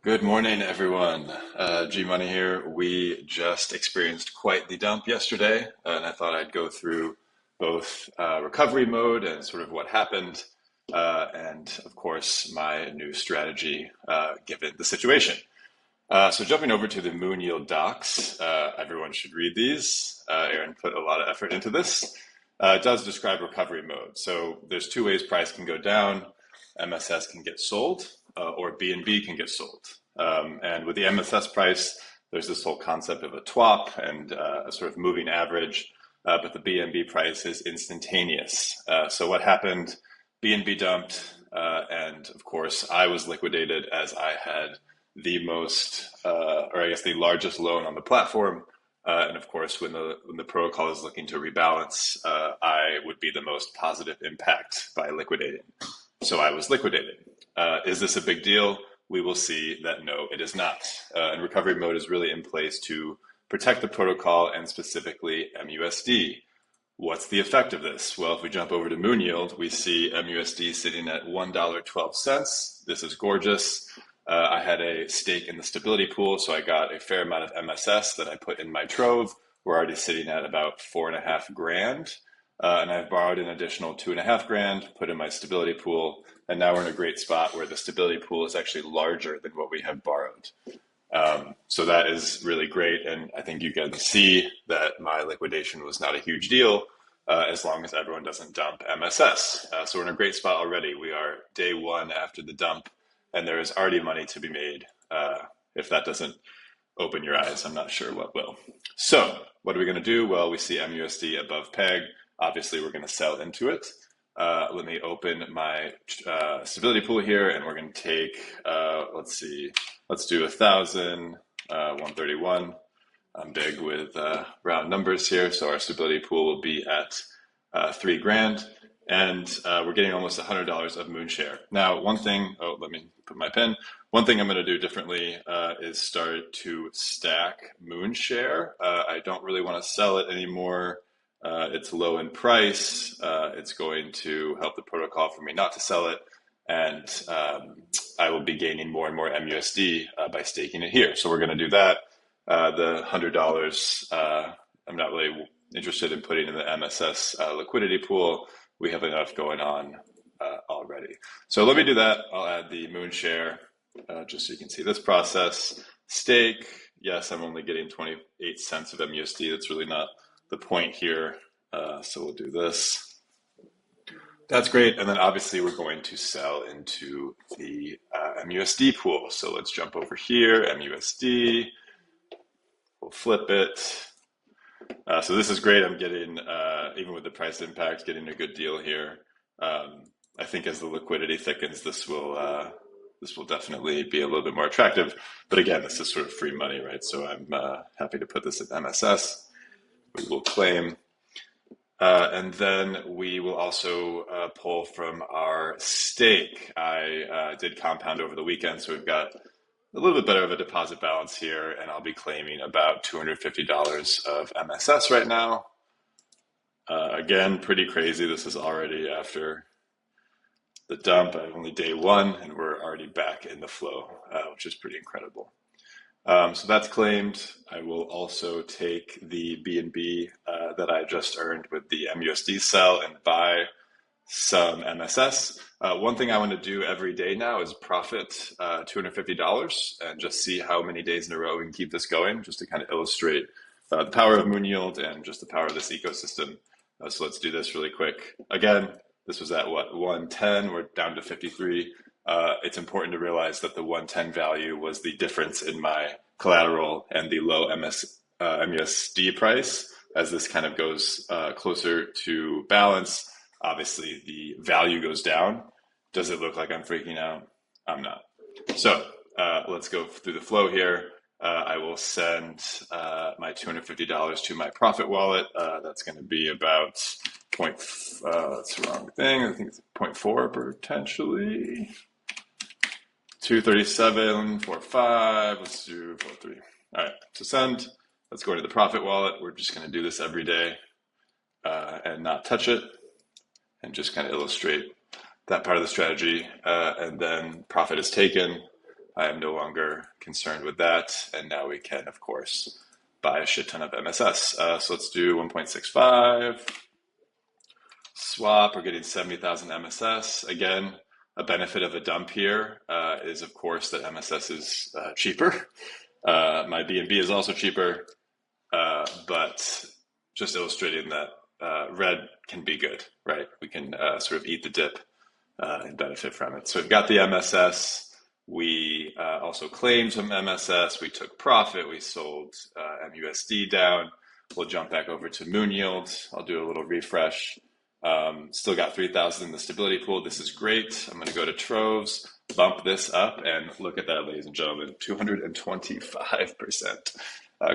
Good morning, everyone. G Money here. We just experienced quite the dump yesterday, and I thought I'd go through both recovery mode and sort of what happened, and of course, my new strategy given the situation. So jumping over to the MoonYield docs, everyone should read these. Aaron put a lot of effort into this. It does describe recovery mode. So there's two ways price can go down. MSS can get sold, or BNB can get sold. And with the MSS price, there's this whole concept of a TWAP and a sort of moving average, but the BNB price is instantaneous. So what happened? BNB dumped, and of course, I was liquidated as I had the most, or I guess the largest loan on the platform. And of course, when the protocol is looking to rebalance, I would be the most positive impact by liquidating. So I was liquidated. Is this a big deal? We will see that no, it is not. And recovery mode is really in place to protect the protocol and specifically MUSD. What's the effect of this? Well, if we jump over to MoonYield, we see MUSD sitting at $1.12. This is gorgeous. I had a stake in the stability pool, so I got a fair amount of MSS that I put in my trove. We're already sitting at about 4.5 grand. And I've borrowed an additional 2.5 grand, put in my stability pool, and now we're in a great spot where the stability pool is actually larger than what we have borrowed. So that is really great, and I think you can see that my liquidation was not a huge deal as long as everyone doesn't dump MSS. So we're in a great spot already. We are day one after the dump, and there is already money to be made. If that doesn't open your eyes, I'm not sure what will. So what are we going to do? Well, we see MUSD above peg. Obviously, we're going to sell into it. Let me open my stability pool here, and we're going to take, let's see, let's do 1,000, 131. I'm big with round numbers here, so our stability pool will be at 3 grand, and we're getting almost $100 of Moonshare. Now, one thing, let me put my pen. One thing I'm going to do differently is start to stack Moonshare. I don't really want to sell it anymore. It's low in price. It's going to help the protocol for me not to sell it. And I will be gaining more and more MUSD by staking it here. So we're going to do that. The $100, I'm not really interested in putting in the MSS liquidity pool. We have enough going on already. So let me do that. I'll add the Moonshare just so you can see this process. Stake. Yes, I'm only getting 28 cents of MUSD. That's really not the point here. So we'll do this. That's great. And then obviously we're going to sell into the MUSD pool. So let's jump over here, MUSD. We'll flip it. So this is great. I'm getting, even with the price impact, getting a good deal here. I think as the liquidity thickens, this will definitely be a little bit more attractive. But again, this is sort of free money, right? So I'm happy to put this in MSS. We will claim. And then we will also pull from our stake. I did compound over the weekend, so we've got a little bit better of a deposit balance here, and I'll be claiming about $250 of MSS right now. Again, pretty crazy. This is already after the dump. Only day one, and we're already back in the flow, which is pretty incredible. So that's claimed. I will also take the BNB that I just earned with the MUSD sell and buy some MSS. One thing I want to do every day now is profit $250 and just see how many days in a row we can keep this going, just to kind of illustrate the power of MoonYield and just the power of this ecosystem. So let's do this really quick. Again, this was at what, 110, we're down to 53. It's important to realize that the 110 value was the difference in my collateral and the low MUSD price. As this kind of goes closer to balance, obviously the value goes down. Does it look like I'm freaking out? I'm not. So let's go through the flow here. I will send my $250 to my profit wallet. That's going to be about that's the wrong thing. I think it's 0.4 potentially. 237.45. Let's do 43. All right, so send. Let's go into the profit wallet. We're just going to do this every day and not touch it, and just kind of illustrate that part of the strategy. And then profit is taken. I am no longer concerned with that. And now we can, of course, buy a shit ton of MSS. So let's do 1.65 swap. We're getting 70,000 MSS. Again, a benefit of a dump here is, of course, that MSS is cheaper. My BNB is also cheaper, but just illustrating that red can be good, right? We can sort of eat the dip and benefit from it. So we've got the MSS. We also claimed some MSS. We took profit. We sold MUSD down. We'll jump back over to MoonYield. I'll do a little refresh. Still got 3,000 in the stability pool. This is great. I'm going to go to Troves, bump this up, and look at that, ladies and gentlemen, 225%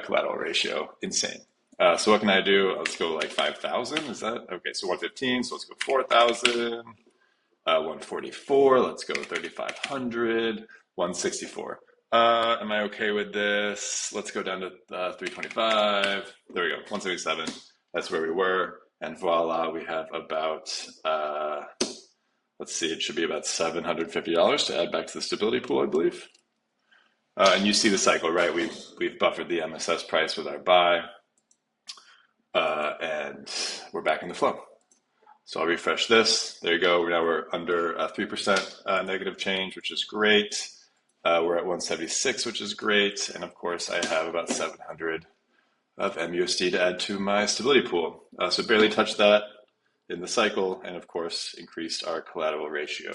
collateral ratio. Insane. So what can I do? Let's go like 5,000. Is that okay? So 115. So let's go 4,000. 144. Let's go 3,500. 164. Am I okay with this? Let's go down to 325. There we go. 177. That's where we were. And voila, we have about, let's see, it should be about $750 to add back to the stability pool, I believe. And you see the cycle, right? We've buffered the MSS price with our buy, and we're back in the flow. So I'll refresh this. There you go. Now we're under 3% negative change, which is great. We're at 176, which is great. And of course, I have about 700 of MUSD to add to my stability pool. So barely touched that in the cycle, and of course increased our collateral ratio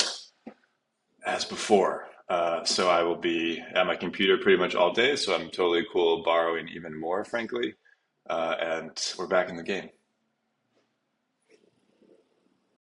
as before. So I will be at my computer pretty much all day, so I'm totally cool borrowing even more, frankly. And we're back in the game.